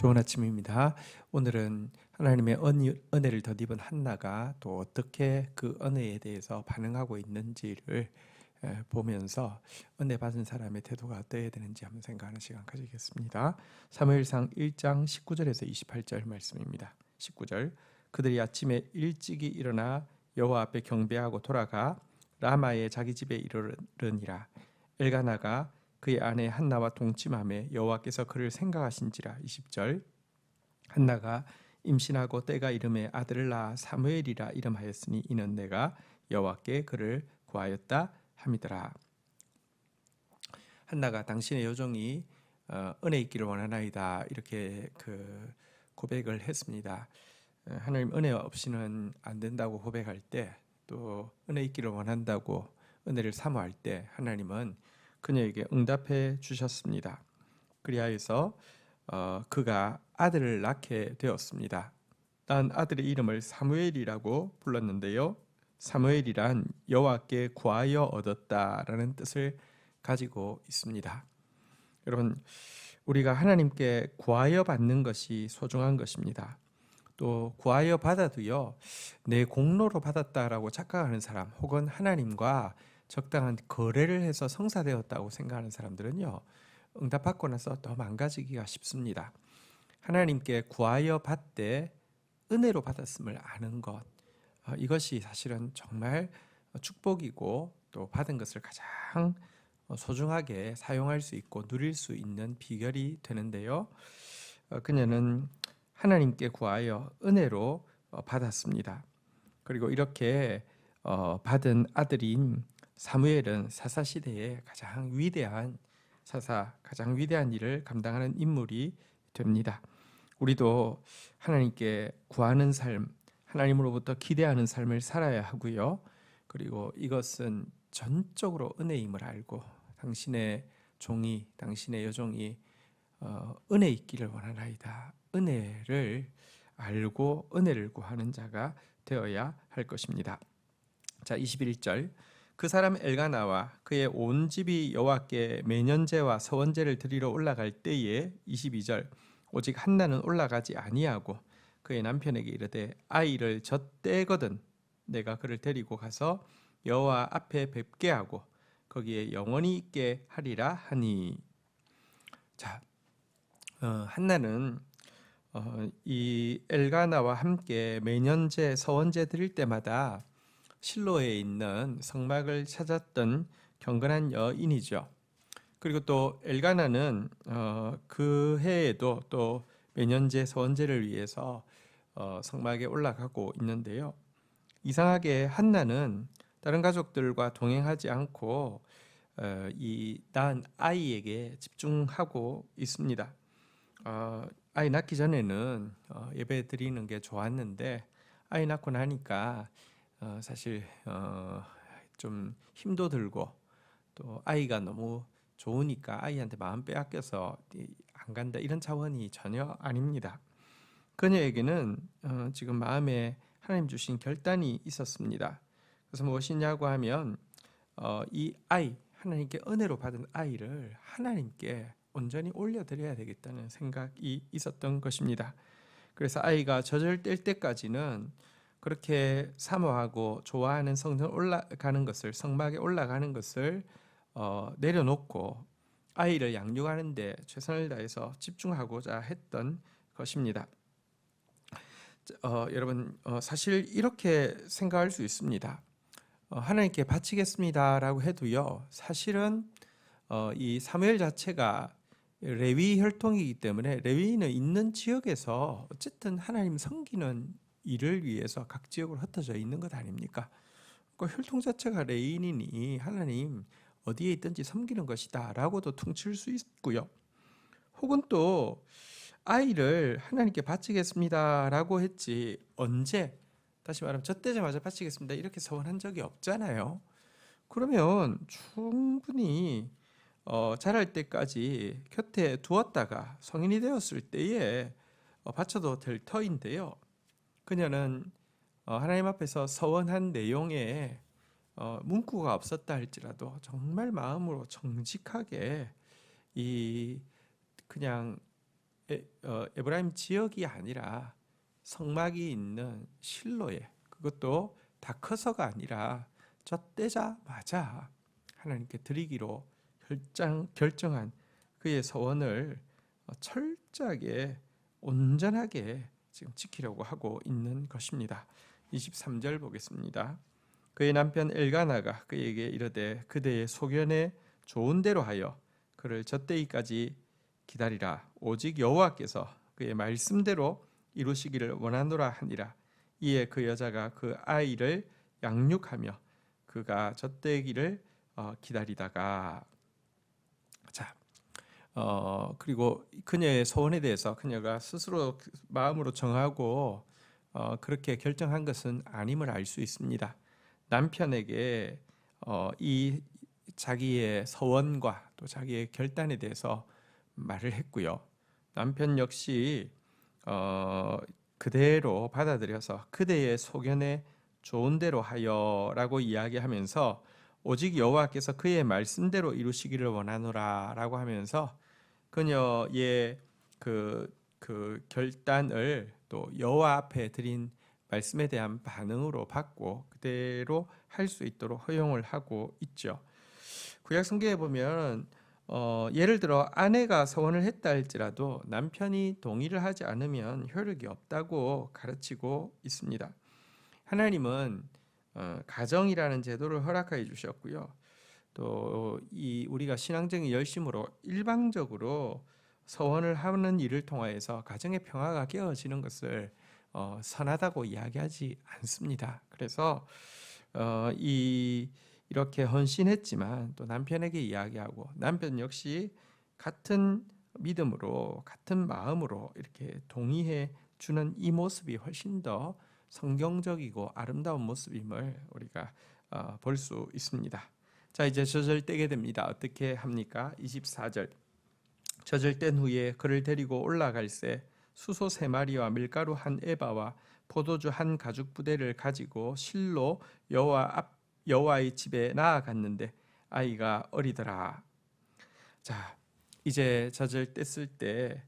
좋은 아침입니다. 오늘은 하나님의 은혜를 덧입은 한나가 또 어떻게 그 은혜에 대해서 반응하고 있는지를 보면서 은혜 받은 사람의 태도가 어떠해야 되는지 한번 생각하는 시간 가지겠습니다. 사무엘상 1장 19절에서 28절 말씀입니다. 19절 그들이 아침에 일찍이 일어나 여호와 앞에 경배하고 돌아가 라마의 자기 집에 이르르니라. 엘가나가 그의 아내 한나와 동침하며 여호와께서 그를 생각하신지라. 20절 한나가 임신하고 때가 이름에 아들을 낳아 사무엘이라 이름하였으니 이는 내가 여호와께 그를 구하였다 함이더라. 한나가 당신의 여종이 은혜 있기를 원하나이다 이렇게 고백을 했습니다. 하나님 은혜 없이는 안 된다고 고백할 때, 또 은혜 있기를 원한다고 은혜를 사모할 때 하나님은 그녀에게 응답해 주셨습니다. 그리하여서 그가 아들을 낳게 되었습니다. 난 아들의 이름을 사무엘이라고 불렀는데요. 사무엘이란 여호와께 구하여 얻었다라는 뜻을 가지고 있습니다. 여러분, 우리가 하나님께 구하여 받는 것이 소중한 것입니다. 또 구하여 받아도요, 내 공로로 받았다라고 착각하는 사람, 혹은 하나님과 적당한 거래를 해서 성사되었다고 생각하는 사람들은요, 응답받고 나서 더 망가지기가 쉽습니다. 하나님께 구하여 받되 은혜로 받았음을 아는 것, 이것이 사실은 정말 축복이고 또 받은 것을 가장 소중하게 사용할 수 있고 누릴 수 있는 비결이 되는데요. 그녀는 하나님께 구하여 은혜로 받았습니다. 그리고 이렇게 받은 아들인 사무엘은 사사시대의 가장 위대한 가장 위대한 일을 감당하는 인물이 됩니다. 우리도 하나님께 구하는 삶, 하나님으로부터 기대하는 삶을 살아야 하고요. 그리고 이것은 전적으로 은혜임을 알고 당신의 종이, 당신의 여종이 은혜 있기를 원하나이다. 은혜를 알고 은혜를 구하는 자가 되어야 할 것입니다. 자, 21절 그 사람 엘가나와 그의 온 집이 여호와께 매년제와 서원제를 드리러 올라갈 때에 22절 오직 한나는 올라가지 아니하고 그의 남편에게 이르되 아이를 젖때거든 내가 그를 데리고 가서 여호와 앞에 뵙게 하고 거기에 영원히 있게 하리라 하니. 자, 한나는 이 엘가나와 함께 매년제 서원제 드릴 때마다 실로에 있는 성막을 찾았던 경건한 여인이죠. 그리고 또 엘가나는 그 해에도 또 매년제 서원제를 위해서 성막에 올라가고 있는데요. 이상하게 한나는 다른 가족들과 동행하지 않고 이 낳은 아이에게 집중하고 있습니다. 아이 낳기 전에는 예배 드리는 게 좋았는데 아이 낳고 나니까 사실 좀 힘도 들고 또 아이가 너무 좋으니까 아이한테 마음 빼앗겨서 안 간다 이런 차원이 전혀 아닙니다. 그녀에게는 지금 마음에 하나님 주신 결단이 있었습니다. 그래서 무엇이냐고 하면 이 아이, 하나님께 은혜로 받은 아이를 하나님께 온전히 올려드려야 되겠다는 생각이 있었던 것입니다. 그래서 아이가 젖을 뗄 때까지는 그렇게 사모하고 좋아하는 성막에 올라가는 것을 내려놓고 아이를 양육하는 데 최선을 다해서 집중하고자 했던 것입니다. 여러분, 사실 이렇게 생각할 수 있습니다. 하나님께 바치겠습니다라고 해도요, 사실은 이 사무엘 자체가 레위 혈통이기 때문에 레위인은 있는 지역에서 어쨌든 하나님 섬기는 일을 위해서 각 지역으로 흩어져 있는 것 아닙니까? 그 혈통 자체가 레위인이니 하나님 어디에 있든지 섬기는 것이다 라고도 퉁칠 수 있고요. 혹은 또 아이를 하나님께 바치겠습니다 라고 했지 언제, 다시 말하면 젖되자마자 바치겠습니다 이렇게 서원한 적이 없잖아요. 그러면 충분히 자랄 때까지 곁에 두었다가 성인이 되었을 때에 바쳐도 될 터인데요. 그녀는 하나님 앞에서 서원한 내용에 문구가 없었다 할지라도 정말 마음으로 정직하게 그냥 에브라임 지역이 아니라 성막이 있는 실로에, 그것도 다 커서가 아니라 젖대자마자 하나님께 드리기로 결정한 그의 서원을 철저하게 온전하게 지금 지키려고 하고 있는 것입니다. 23절 보겠습니다. 그의 남편 엘가나가 그에게 이르되 그대의 소견에 좋은 대로 하여 그를 젖대기까지 기다리라. 오직 여호와께서 그의 말씀대로 이루시기를 원하노라 하니라. 이에 그 여자가 그 아이를 양육하며 그가 젖대기를 기다리다가, 자, 그리고 그녀의 소원에 대해서 그녀가 스스로 마음으로 정하고 그렇게 결정한 것은 아님을 알 수 있습니다. 남편에게 이 자기의 서원과 또 자기의 결단에 대해서 말을 했고요. 남편 역시 그대로 받아들여서 그대의 소견에 좋은 대로 하여라고 이야기하면서 오직 여호와께서 그의 말씀대로 이루시기를 원하노라라고 하면서 그녀의 그 결단을 또 여호와 앞에 드린 말씀에 대한 반응으로 받고 그대로 할 수 있도록 허용을 하고 있죠. 구약 성경에 보면 예를 들어 아내가 서원을 했다 할지라도 남편이 동의를 하지 않으면 효력이 없다고 가르치고 있습니다. 하나님은 가정이라는 제도를 허락해 주셨고요. 또 이 우리가 신앙적인 열심으로 일방적으로 서원을 하는 일을 통하여서 가정의 평화가 깨어지는 것을 선하다고 이야기하지 않습니다. 그래서 이렇게 헌신했지만 또 남편에게 이야기하고 남편 역시 같은 믿음으로 같은 마음으로 이렇게 동의해 주는 이 모습이 훨씬 더 성경적이고 아름다운 모습임을 우리가 볼 수 있습니다. 자, 이제 젖을 떼게 됩니다. 어떻게 합니까? 24절. 젖을 뗀 후에 그를 데리고 올라갈새 수소 3마리와 밀가루 1에바와 포도주 1가죽 부대를 가지고 실로 여호와의 집에 나아갔는데 아이가 어리더라. 자, 이제 젖을 뗐을 때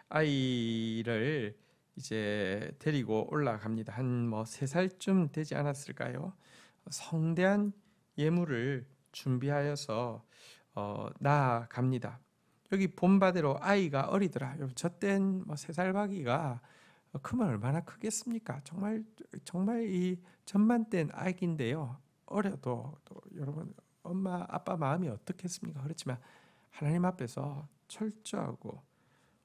아이를 이제 데리고 올라갑니다. 한 3살쯤 되지 않았을까요? 성대한 예물을 준비하여서 나아갑니다. 여기 본바대로 아이가 어리더라. 젖된 3살 바기가 크면 얼마나 크겠습니까? 정말 이 젖만 뗀 아기인데요. 어려도 또 여러분 엄마 아빠 마음이 어떻겠습니까? 그렇지만 하나님 앞에서 철저하고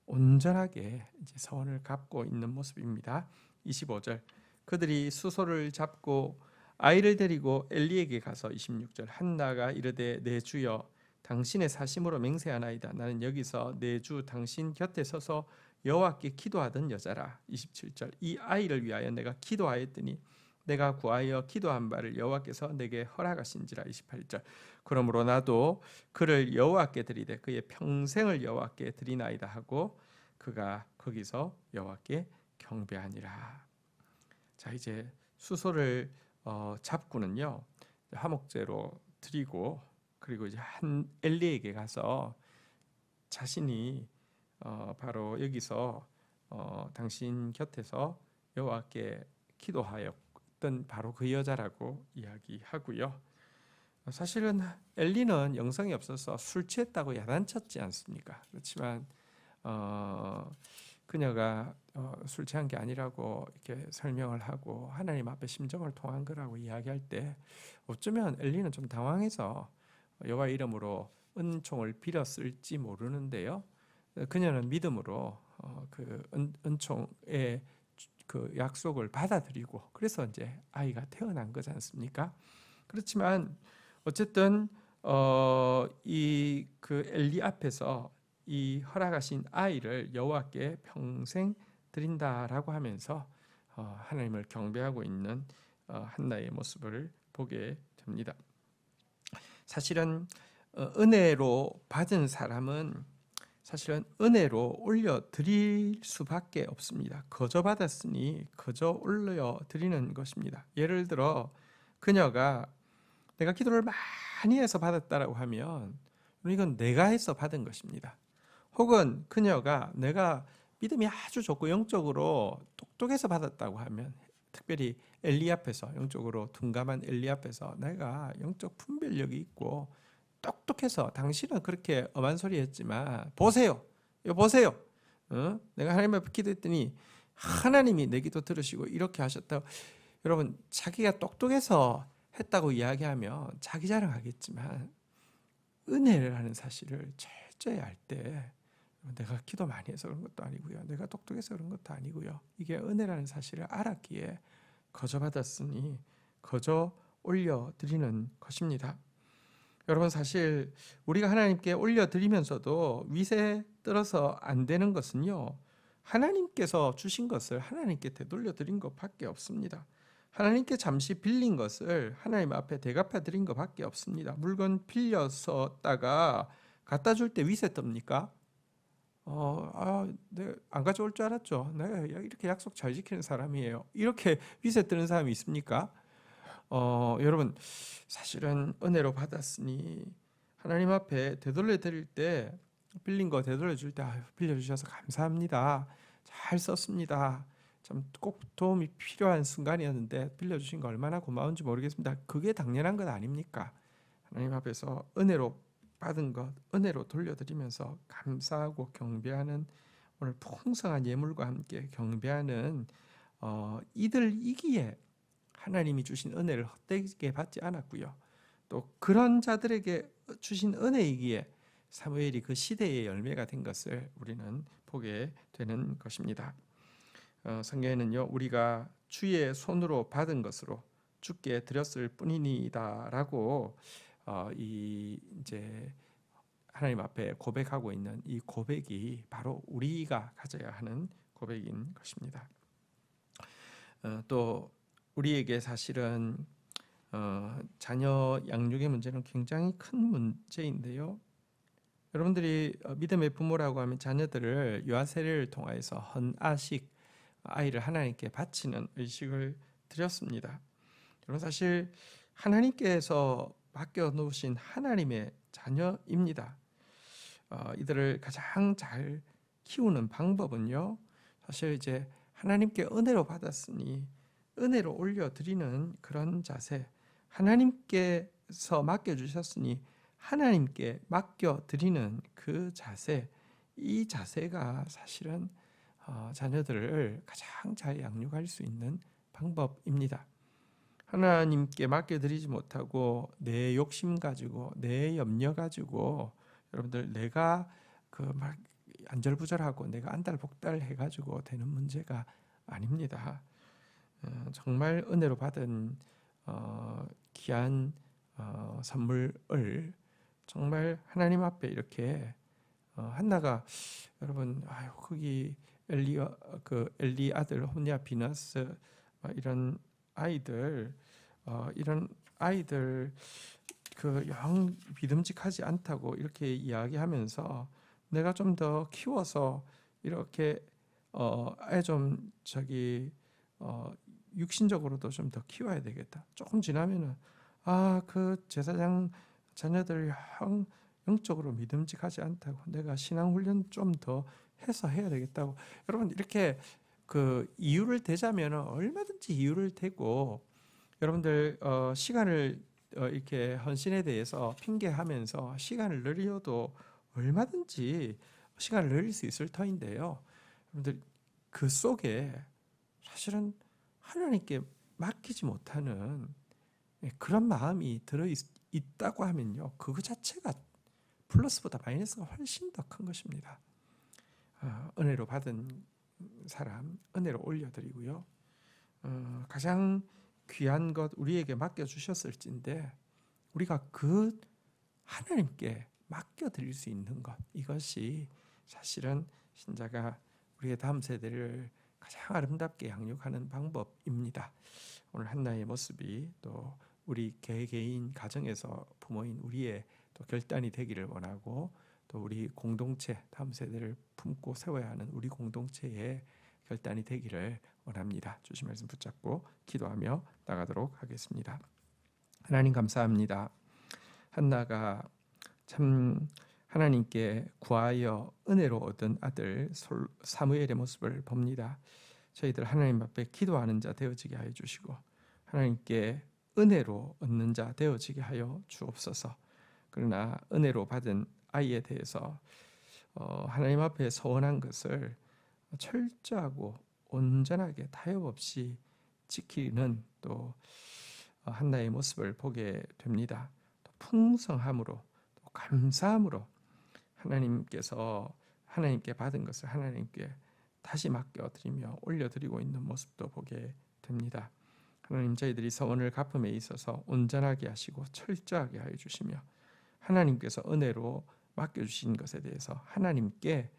온전하게 이제 서원을 갚고 있는 모습입니다. 25절. 그들이 수소를 잡고 아이를 데리고 엘리에게 가서 26절. 한나가 이르되 내 주여 당신의 사심으로 맹세하나이다. 나는 여기서 내 주 당신 곁에 서서 여호와께 기도하던 여자라. 27절. 이 아이를 위하여 내가 기도하였더니 내가 구하여 기도한 바를 여호와께서 내게 허락하신지라. 28절. 그러므로 나도 그를 여호와께 드리되 그의 평생을 여호와께 드리나이다 하고 그가 거기서 여호와께 경배하니라. 자, 이제 수소를 잡고는요 화목제로 드리고 그리고 이제 한 엘리에게 가서 자신이 바로 여기서 당신 곁에서 여호와께 기도하였던 바로 그 여자라고 이야기하고요. 사실은 엘리는 영성이 없어서 술 취했다고 야단쳤지 않습니까? 그렇지만 그녀가 술 취한 게 아니라고 이렇게 설명을 하고 하나님 앞에 심정을 통한 거라고 이야기할 때 어쩌면 엘리는 좀 당황해서 여호와 이름으로 은총을 빌었을지 모르는데요. 그녀는 믿음으로 그 은총의 그 약속을 받아들이고 그래서 이제 아이가 태어난 거지 않습니까? 그렇지만 어쨌든 이 그 엘리 앞에서 이 허락하신 아이를 여호와께 평생 드린다라고 하면서 하나님을 경배하고 있는 한나의 모습을 보게 됩니다. 사실은 은혜로 받은 사람은 사실은 은혜로 올려 드릴 수밖에 없습니다. 거저 받았으니 거저 올려 드리는 것입니다. 예를 들어 그녀가 내가 기도를 많이 해서 받았다라고 하면 이건 내가 해서 받은 것입니다. 혹은 그녀가 내가 믿음이 아주 좋고 영적으로 똑똑해서 받았다고 하면, 특별히 엘리 앞에서, 영적으로 둔감한 엘리 앞에서 내가 영적 분별력이 있고 똑똑해서, 당신은 그렇게 엄한 소리 했지만 보세요, 이거 보세요, 내가 하나님 앞에 기도했더니 하나님이 내 기도 들으시고 이렇게 하셨다고. 여러분, 자기가 똑똑해서 했다고 이야기하면 자기 자랑하겠지만, 은혜라는 사실을 철저히 알 때, 내가 기도 많이 해서 그런 것도 아니고요, 내가 똑똑해서 그런 것도 아니고요, 이게 은혜라는 사실을 알았기에 거저 받았으니 거저 올려드리는 것입니다. 여러분, 사실 우리가 하나님께 올려드리면서도 위세 떨어서 안 되는 것은요, 하나님께서 주신 것을 하나님께 되돌려드린 것밖에 없습니다. 하나님께 잠시 빌린 것을 하나님 앞에 대갚아 드린 것밖에 없습니다. 물건 빌렸었다가 갖다 줄 때 위세 떱니까? 내가 안 가져올 줄 알았죠. 내가 이렇게 약속 잘 지키는 사람이에요, 이렇게 위세 뜨는 사람이 있습니까? 여러분, 사실은 은혜로 받았으니 하나님 앞에 되돌려 드릴 때, 빌린 거 되돌려 줄 때, 빌려주셔서 감사합니다, 잘 썼습니다, 참 꼭 도움이 필요한 순간이었는데 빌려주신 거 얼마나 고마운지 모르겠습니다, 그게 당연한 것 아닙니까? 하나님 앞에서 은혜로 받은 것 은혜로 돌려드리면서 감사하고 경배하는, 오늘 풍성한 예물과 함께 경배하는 이들이기에 하나님이 주신 은혜를 헛되게 받지 않았고요, 또 그런 자들에게 주신 은혜이기에 사무엘이 그 시대의 열매가 된 것을 우리는 보게 되는 것입니다. 성경에는요, 우리가 주의 손으로 받은 것으로 주께 드렸을 뿐이니다라고 이제 하나님 앞에 고백하고 있는 이 고백이 바로 우리가 가져야 하는 고백인 것입니다. 또 우리에게 사실은 자녀 양육의 문제는 굉장히 큰 문제인데요, 여러분들이 믿음의 부모라고 하면 자녀들을 유아 세례를 통하여서 헌아식, 아이를 하나님께 바치는 의식을 드렸습니다. 여러분, 사실 하나님께서 맡겨 놓으신 하나님의 자녀입니다. 이들을 가장 잘 키우는 방법은요, 사실 이제 하나님께 은혜로 받았으니 은혜로 올려드리는 그런 자세, 하나님께서 맡겨주셨으니 하나님께 맡겨드리는 그 자세, 이 자세가 사실은 자녀들을 가장 잘 양육할 수 있는 방법입니다. 하나님께 맡겨드리지 못하고 내 욕심 가지고 내 염려 가지고 여러분들 내가 막 안절부절하고 내가 안달복달 해가지고 되는 문제가 아닙니다. 정말 은혜로 받은 귀한 선물을 정말 하나님 앞에 이렇게 한나가, 여러분, 거기 엘리 아들 홈리아 비너스 이런 아이들 영 믿음직하지 않다고 이렇게 이야기하면서 내가 좀 더 키워서 이렇게 좀 육신적으로도 좀 더 키워야 되겠다. 조금 지나면은 그 제사장 자녀들 영적으로 믿음직하지 않다고, 내가 신앙 훈련 좀 더 해서 해야 되겠다고. 여러분, 이렇게 그 이유를 대자면 얼마든지 이유를 대고, 여러분들 시간을 이렇게 헌신에 대해서 핑계하면서 시간을 늘려도 얼마든지 시간을 늘릴 수 있을 터인데요, 여러분들 그 속에 사실은 하나님께 맡기지 못하는 그런 마음이 들어있다고 하면요, 그거 자체가 플러스보다 마이너스가 훨씬 더 큰 것입니다. 은혜로 받은 사람 은혜로 올려드리고요, 가장 귀한 것 우리에게 맡겨주셨을진데 우리가 그 하나님께 맡겨드릴 수 있는 것, 이것이 사실은 신자가 우리의 다음 세대를 가장 아름답게 양육하는 방법입니다. 오늘 한나의 모습이 또 우리 개개인 가정에서 부모인 우리의 또 결단이 되기를 원하고, 또 우리 공동체, 다음 세대를 품고 세워야 하는 우리 공동체의 결단이 되기를 원합니다. 주신 말씀 붙잡고 기도하며 나가도록 하겠습니다. 하나님 감사합니다. 한나가 참 하나님께 구하여 은혜로 얻은 아들 사무엘의 모습을 봅니다. 저희들 하나님 앞에 기도하는 자 되어지게 하여 주시고 하나님께 은혜로 얻는 자 되어지게 하여 주옵소서. 그러나 은혜로 받은 아이에 대해서 하나님 앞에 서원한 것을 철저하고 온전하게 타협 없이 지키는 또 한나의 모습을 보게 됩니다. 또 풍성함으로 또 감사함으로 하나님께서 하나님께 받은 것을 하나님께 다시 맡겨드리며 올려드리고 있는 모습도 보게 됩니다. 하나님, 저희들이 서원을 갚음에 있어서 온전하게 하시고 철저하게 하여 주시며 하나님께서 은혜로 맡겨주신 것에 대해서 하나님께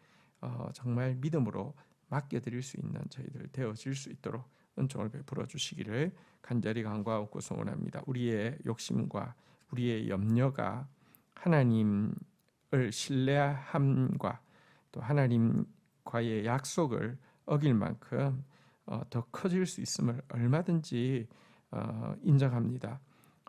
정말 믿음으로 맡겨드릴 수 있는 저희들 되어질 수 있도록 은총을 베풀어 주시기를 간절히 간구하고 소원합니다. 우리의 욕심과 우리의 염려가 하나님을 신뢰함과 또 하나님과의 약속을 어길 만큼 더 커질 수 있음을 얼마든지 인정합니다.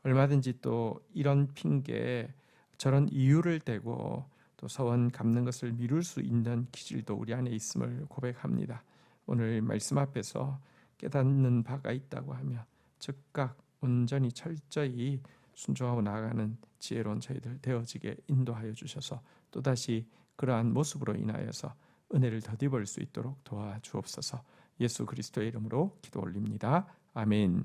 얼마든지 또 이런 핑계 저런 이유를 대고 또 서원 갚는 것을 미룰 수 있는 기질도 우리 안에 있음을 고백합니다. 오늘 말씀 앞에서 깨닫는 바가 있다고 하며 즉각 온전히 철저히 순종하고 나아가는 지혜로운 저희들 되어지게 인도하여 주셔서 또다시 그러한 모습으로 인하여서 은혜를 덧입을 수 있도록 도와주옵소서. 예수 그리스도의 이름으로 기도 올립니다. 아멘.